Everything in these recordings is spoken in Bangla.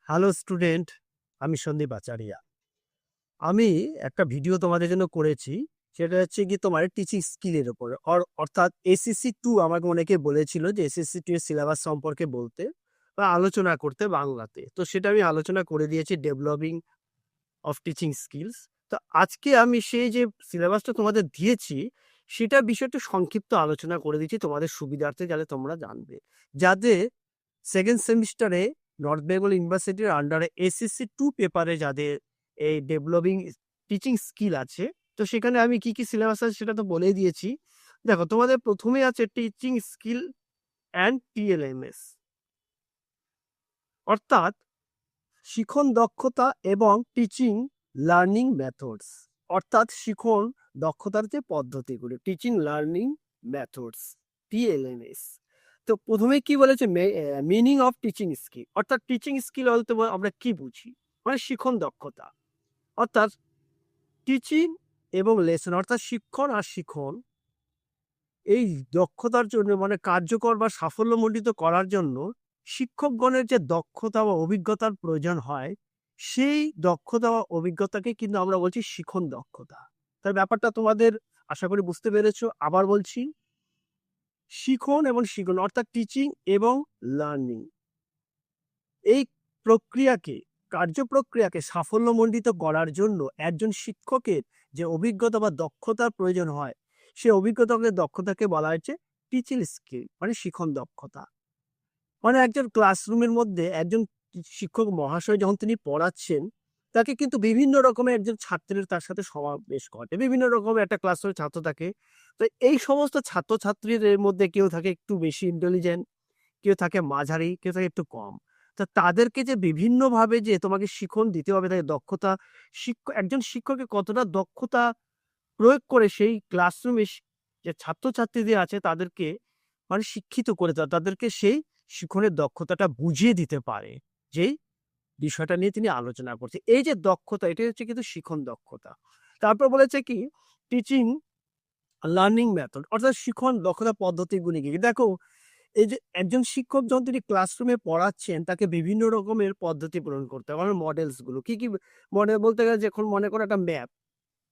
হ্যালো স্টুডেন্ট, আমি সন্দীপ আচারিয়া। আমি একটা ভিডিও তোমাদের জন্য করেছি। সেটা হচ্ছে কি তোমার টিচিং স্কিলের উপরে অর্থাৎ এসএসসি 2 আমাকে অনেকে বলেছিল যে এসএসসি 2 এর সিলেবাস সম্পর্কে বলতে বা আলোচনা করতে বাংলাতে। তো সেটা আমি আলোচনা করে দিয়েছি, ডেভেলপিং অফ টিচিং স্কিলস। তো আজকে আমি সেই যে সিলেবাসটা তোমাদের দিয়েছি সেটা বিষয়ে একটু সংক্ষিপ্ত আলোচনা করে দিচ্ছি তোমাদের সুবিধার্থে, যাতে তোমরা জানবে। যাদের সেকেন্ড সেমিস্টারে নর্থ বেঙ্গল ইউনিভার্সিটির আন্ডারে এসএসসি 2 পেপারে যাদের এই ডেভেলপিং টিচিং স্কিল আছে, তো সেখানে আমি কি কি সিলেবাস আছে সেটা তো বলেই দিয়েছি। দেখো, তোমাদের প্রথমে আছে টিচিং স্কিল অ্যান্ড টিএলএমএস, অর্থাৎ শিখন দক্ষতা এবং টিচিং লার্নিং মেথডস, অর্থাৎ শিখন দক্ষতার যে পদ্ধতিগুলো, টিচিং লার্নিং মেথডস, টিএলএমএস। তো প্রথমে কি বলেছে, মিনিং অফ টিচিং স্কিল, অর্থাৎ টিচিং স্কিল বলতে আমরা কি বুঝি, মানে শিখন দক্ষতা, অর্থাৎ টিচিং এবং লেসন, অর্থাৎ শিক্ষণ আর শিখন, এই দক্ষতার জন্য মানে কার্যকর বা সাফল্যমণ্ডিত করার জন্য শিক্ষকগণের যে দক্ষতা বা অভিজ্ঞতার প্রয়োজন হয়, সেই দক্ষতা বা অভিজ্ঞতাকে কিন্তু আমরা বলছি শিখন দক্ষতা। তার ব্যাপারটা তোমাদের আশা করি বুঝতে পেরেছো। আবার বলছি, শিখন এবং শিখন অর্থাৎ টিচিং এবং লার্নিং, এই প্রক্রিয়াকে, কার্যপ্রক্রিয়াকে সাফল্যমণ্ডিত করার জন্য একজন শিক্ষকের যে অভিজ্ঞতা বা দক্ষতার প্রয়োজন হয়, সে দক্ষতাকে বলা হচ্ছে টিচিং স্কিল, মানে শিখন দক্ষতা। মানে একজন ক্লাসরুমের মধ্যে একজন শিক্ষক মহাশয় যখন তিনি পড়াচ্ছেন, তাকে কিন্তু বিভিন্ন রকমের একজন ছাত্রের তার সাথে সমাবেশ ঘটে, বিভিন্ন রকমের একটা ক্লাসরুমে ছাত্র থাকে। তো এই সমস্ত ছাত্রছাত্রীদের মধ্যে কেউ থাকে একটু বেশি ইন্টেলিজেন্ট, কেউ থাকে মাঝারি, কেউ থাকে একটু কম। তা তাদেরকে যে বিভিন্নভাবে যে তোমাকে শিখন দিতে হবে, তাদের দক্ষতা, একজন শিক্ষকের কতটা দক্ষতা প্রয়োগ করে সেই ক্লাসরুমে যে ছাত্রছাত্রীদের আছে তাদেরকে মানে শিক্ষিত করে তাদেরকে সেই শিখনের দক্ষতাটা বুঝিয়ে দিতে পারে, যেই বিষয়টা নিয়ে তিনি আলোচনা করছে। এই যে দক্ষতা, এটা হচ্ছে কিন্তু শিখন দক্ষতা। তারপর বলেছে কি, টিচিং লার্নিং মেথড, অর্থাৎ শিখন দক্ষতা পদ্ধতিগুলি কি। দেখো, এই যে একজন শিক্ষক যখন তিনি ক্লাসরুমে পড়াচ্ছেন, তাকে বিভিন্ন রকমের পদ্ধতি প্রয়োগ করতে হবে। আমার মডেলস গুলো কি কি, মডেল বলতে গেলে যখন মনে করো একটা ম্যাপ,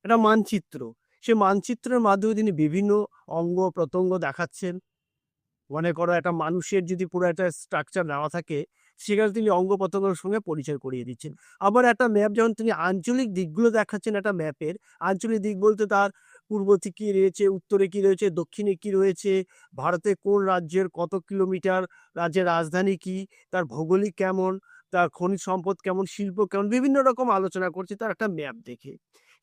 একটা মানচিত্র, সে মানচিত্রের মাধ্যমে তিনি বিভিন্ন অঙ্গ প্রত্যঙ্গ দেখাচ্ছেন। মনে করো একটা মানুষের যদি পুরো একটা স্ট্রাকচার নেওয়া থাকে, সেখানে তিনি অঙ্গ প্রত্যঙ্গের সঙ্গে পরিচয় করিয়ে দিচ্ছেন। আবার একটা ম্যাপ যখন তিনি আঞ্চলিক দিকগুলো দেখাচ্ছেন, একটা ম্যাপের আঞ্চলিক দিক বলতে তার পূর্বতে কি রয়েছে, উত্তরে কি রয়েছে, দক্ষিণে কি রয়েছে, ভারতে কোন রাজ্যের কত কিলোমিটার, রাজ্যের রাজধানী কি, তার ভৌগোলিক কেমন, তার খনিজ সম্পদ কেমন, শিল্প কেমন, বিভিন্ন রকম আলোচনা করছে তার একটা ম্যাপ দেখে।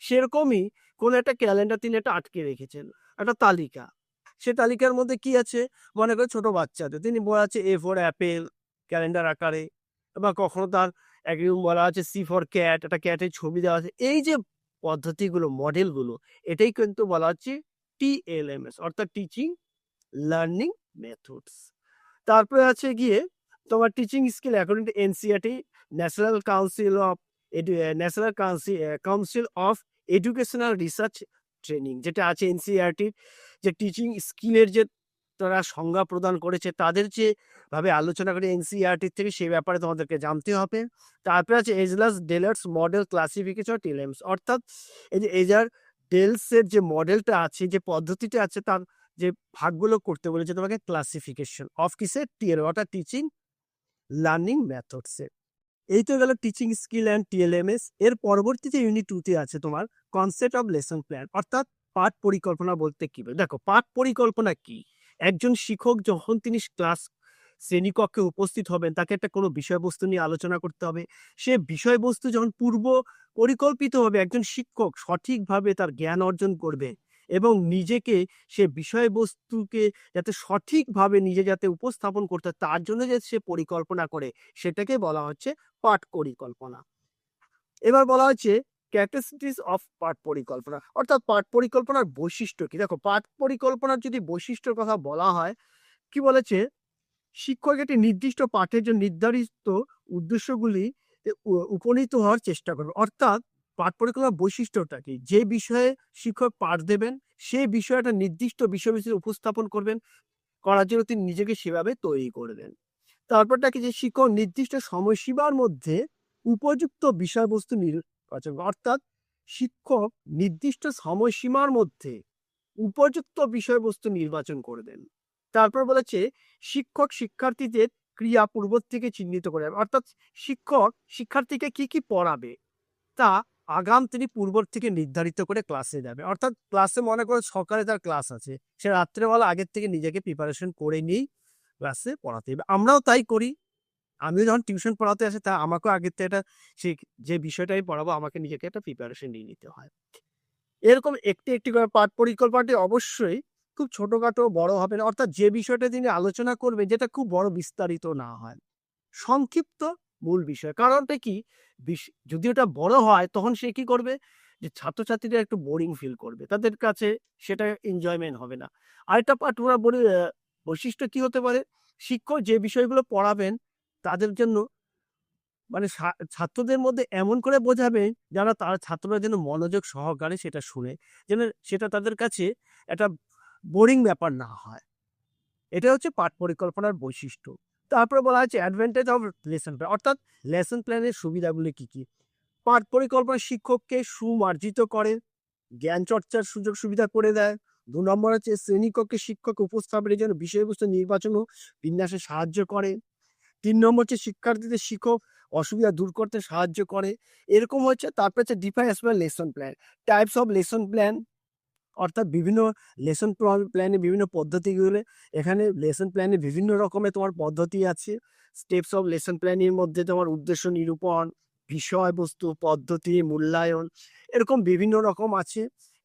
সেরকমই কোন একটা ক্যালেন্ডার তিনি একটা আটকে রেখেছেন, একটা তালিকা। সে তালিকার মধ্যে কি আছে, মনে করে ছোট বাচ্চাদের তিনি বলা আছে এ ফর অ্যাপেল ক্যালেন্ডার আকারে, বা কখনো তার একদম বলা আছে সি ফর ক্যাট, একটা ক্যাটের ছবি দেওয়া আছে। এই যে পদ্ধতিগুলো, মডেলগুলো, এটাই কিন্তু বলা হচ্ছে টিএলএমএস, অর্থাৎ টিচিং লার্নিং মেথডস। তারপরে আছে গিয়ে তোমার teaching skill according to NCERT, national council of national council of educational research training, যেটা আছে এনসিইআরটি, যে টিচিং স্কিলের যে তারা সংজ্ঞা প্রদান করেছে, তাদের যে ভাবে আলোচনা করে এনসিইআরটি থেকে, সেই ব্যাপারে তোমাদেরকে জানতে হবে। তারপরে আছে এজলাস ডেলার্স মডেল ক্লাসিফিকেশন টিএলএমস, অর্থাৎ এই যে এজার ডেলসের যে মডেলটা আছে, যে পদ্ধতিটা আছে, তার যে ভাগগুলো করতে বলেছে তোমাকে, ক্লাসিফিকেশন অফ কিসের, টিএল, অর্থাৎ টিচিং লার্নিং মেথডসের। এই তো গেল টিচিং স্কিল অ্যান্ড টিএলএমএস। এর পরবর্তীতে ইউনিট 2 আছে তোমার কনসেপ্ট অফ লেসন প্ল্যান, অর্থাৎ পাঠ পরিকল্পনা বলতে কি। দেখো, পাঠ পরিকল্পনা কি, একজন শিক্ষক যখন তিনি শ্রেণীকক্ষে উপস্থিত হবেন, তাকে একটা কোনো বিষয়বস্তু নিয়ে আলোচনা করতে হবে। সে বিষয়বস্তু যখন পূর্ব পরিকল্পিত হবে, একজন শিক্ষক সঠিকভাবে তার জ্ঞান অর্জন করবে এবং নিজেকে সে বিষয়বস্তুকে যাতে সঠিকভাবে নিজে যাতে উপস্থাপন করতে, তার জন্য যে সে পরিকল্পনা করে, সেটাকে বলা হচ্ছে পাঠ পরিকল্পনা। এবার বলা হচ্ছে ক্যারেক্টারিস্টিক্স অফ পাঠ পরিকল্পনা, অর্থাৎ পাঠ পরিকল্পনার বৈশিষ্ট্য কি। দেখো, পাঠ পরিকল্পনার যদি বৈশিষ্ট্যের কথা বলা হয়, কি বলেছে, শিক্ষক একটি নির্দিষ্ট পাঠের জন্য নির্ধারিত উদ্দেশ্যগুলি উপনীত হওয়ার চেষ্টা করবে। অর্থাৎ পাঠ পরিকল্পনার বৈশিষ্ট্যটা কি, যে বিষয়ে শিক্ষক পাঠ দেবেন, সেই বিষয়টা নির্দিষ্ট বিষয়বস্তু উপস্থাপন করবেন, করার জন্য তিনি নিজেকে সেভাবে তৈরি করবেন। তারপরটা কি যে শিক্ষক নির্দিষ্ট সময়সীমার মধ্যে উপযুক্ত বিষয়বস্তু নির্বাচন, অর্থাৎ শিক্ষক নির্দিষ্ট সময়সীমার মধ্যে উপযুক্ত বিষয়বস্তু নির্বাচন করে দেন। তারপর বলেছে শিক্ষক শিক্ষার্থীদের ক্রিয়া পূর্ব থেকে চিহ্নিত করে, অর্থাৎ শিক্ষক শিক্ষার্থীকে কি পড়াবে তা আগাম তিনি পূর্ব থেকে নির্ধারিত করে ক্লাসে যাবে। অর্থাৎ ক্লাসে মনে করে সকালে তার ক্লাস আছে, সে রাত্রেবেলা আগের থেকে নিজেকে প্রিপারেশন করে নিয়েই ক্লাসে পড়াতে হবে। আমরাও তাই করি। আমিও যখন টিউশন পড়াতে আসি তা আমাকেও আগের থেকে একটা সেই যে বিষয়টা আমি পড়াবো আমাকে নিজেকে একটা প্রিপারেশন নিয়ে নিতে হয়। এরকম একটি একটি করে পাঠ পরিকল্পনাটি অবশ্যই খুব ছোটখাটো বড় হবে না, অর্থাৎ যে বিষয়টা তিনি আলোচনা করবে যেটা খুব বড় বিস্তারিত না হয়, সংক্ষিপ্ত মূল বিষয়। কারণটা কি, যদি ওটা বড় হয় তখন সে কি করবে, যে ছাত্রছাত্রীরা একটু বোরিং ফিল করবে, তাদের কাছে সেটা এনজয়মেন্ট হবে না। আরেকটা পাঠ ওরা বৈশিষ্ট্য কি হতে পারে, শিক্ষক যে বিষয়গুলো পড়াবেন তাদের জন্য মানে ছাত্রদের মধ্যে এমন করে বোঝাবেন যেন তার ছাত্ররা যেন মনোযোগ সহকারে সেটা শুনে, যেন সেটা তাদের কাছে একটা বোরিং ব্যাপার না হয়। এটা হচ্ছে পাঠ পরিকল্পনার বৈশিষ্ট্য। তারপরে বলা হচ্ছে অ্যাডভান্টেজ অফ লেসন প্ল্যান, অর্থাৎ লেসন প্ল্যানের সুবিধাগুলি কি কি। পাঠ পরিকল্পনা শিক্ষককে সুমার্জিত করে, জ্ঞান চর্চার সুযোগ সুবিধা করে দেয়। ২ নম্বর হচ্ছে শ্রেণীকক্ষে শিক্ষক উপস্থাপনের জন্য বিষয়বস্তু নির্বাচন ও বিন্যাসে সাহায্য করে। ৩ নম্বর হচ্ছে শিক্ষার্থীদের শিক্ষক অসুবিধা দূর করতে সাহায্য করে। এরকম হচ্ছে। তারপর হচ্ছে define as well lesson plan, types of lesson plan, অর্থাৎ বিভিন্ন লেসন প্ল্যানে বিভিন্ন পদ্ধতিগুলো, এখানে লেসন প্ল্যানে বিভিন্ন রকমের তোমার পদ্ধতি আছে। স্টেপস অফ লেসন প্ল্যানের মধ্যে তোমার উদ্দেশ্য নিরূপণ, বিষয়বস্তু, পদ্ধতি, মূল্যায়ন, এরকম বিভিন্ন রকম আছে।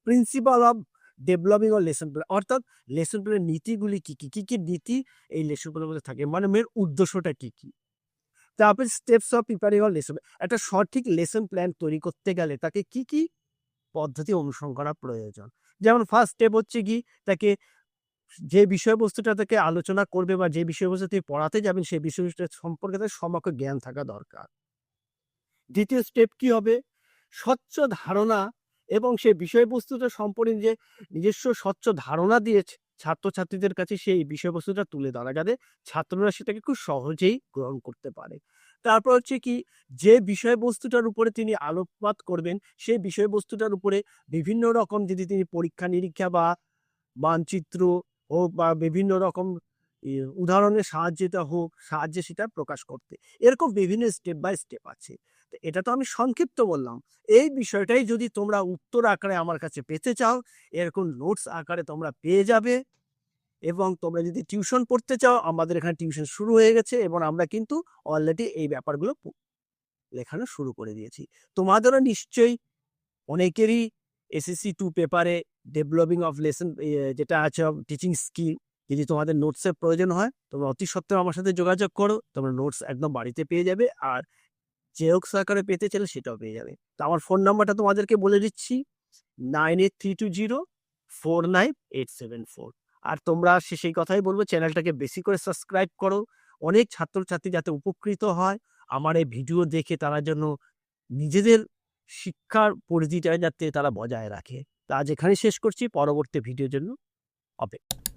Principal of developing or lesson plan, অর্থাৎ লেসন প্ল্যানের নীতিগুলি কি কি নীতি এই লেসন প্ল্যানের মধ্যে থাকে, মানে মেয়ের উদ্দেশ্যটা কি কি। তারপর steps of preparing or lesson, একটা সঠিক লেসন প্ল্যান তৈরি করতে গেলে তাকে কি পদ্ধতি অনুসরণ করা প্রয়োজন। যেমন ফার্স্ট স্টেপ হচ্ছে কি, তাকে যে বিষয়বস্তুটা তাকে আলোচনা করবে বা যে বিষয়বস্তু তিনি পড়াতে যাবেন সেই বিষয়বস্তু সম্পর্কে তার সম্যক জ্ঞান থাকা দরকার। দ্বিতীয় স্টেপ কি হবে, স্বচ্ছ ধারণা এবং সেই বিষয়বস্তুটা সম্পর্কে যে নিজস্ব স্বচ্ছ ধারণা দিয়ে ছাত্রছাত্রীদের কাছে সেই বিষয়বস্তুটা তুলে ধরা, যাতে ছাত্ররা সেটাকে খুব সহজেই গ্রহণ করতে পারে। তারপর হচ্ছে কি, যে বিষয়বস্তুটার উপরে তিনি আলোকপাত করবেন সেই বিষয়বস্তুটার উপরে বিভিন্ন রকম যদি তিনি পরীক্ষা নিরীক্ষা বা মানচিত্র হোক বা বিভিন্ন রকম উদাহরণের সাহায্যে সেটা প্রকাশ করতে, এরকম বিভিন্ন স্টেপ বাই স্টেপ আছে। তো এটা তো আমি সংক্ষিপ্ত বললাম। এই বিষয়টাই যদি তোমরা উত্তর আকারে আমার কাছে পেতে চাও, এরকম নোটস আকারে তোমরা পেয়ে যাবে। এবং তোমরা যদি টিউশন পড়তে চাও, আমাদের এখানে টিউশন শুরু হয়ে গেছে এবং আমরা কিন্তু অলরেডি এই ব্যাপারগুলো লেখানো শুরু করে দিয়েছি। তোমাদেরও নিশ্চয়ই অনেকেরই এসএসসি 2 পেপারে ডেভেলপিং অফ লেসন যেটা আছে টিচিং স্কিল, যদি তোমাদের নোটসের প্রয়োজন হয় তোমরা অতি সত্ত্বর আমার সাথে যোগাযোগ করো, তোমরা নোটস একদম বাড়িতে পেয়ে যাবে। আর জেরক্স আকারে পেতে চাইলে সেটাও পেয়ে যাবে। তো আমার ফোন নাম্বারটা তোমাদেরকে বলে দিচ্ছি, 9832049874। আর তোমরা সেই কথাই বলবো, চ্যানেলটাকে বেশি করে সাবস্ক্রাইব করো, অনেক ছাত্রছাত্রী যাতে উপকৃত হয় আমার এই ভিডিও দেখে, তারা যেন নিজেদের শিক্ষার পরিধিটা যাতে তারা বজায় রাখে। তা আজ এখানেই শেষ করছি, পরবর্তী ভিডিওর জন্য অপেক্ষা।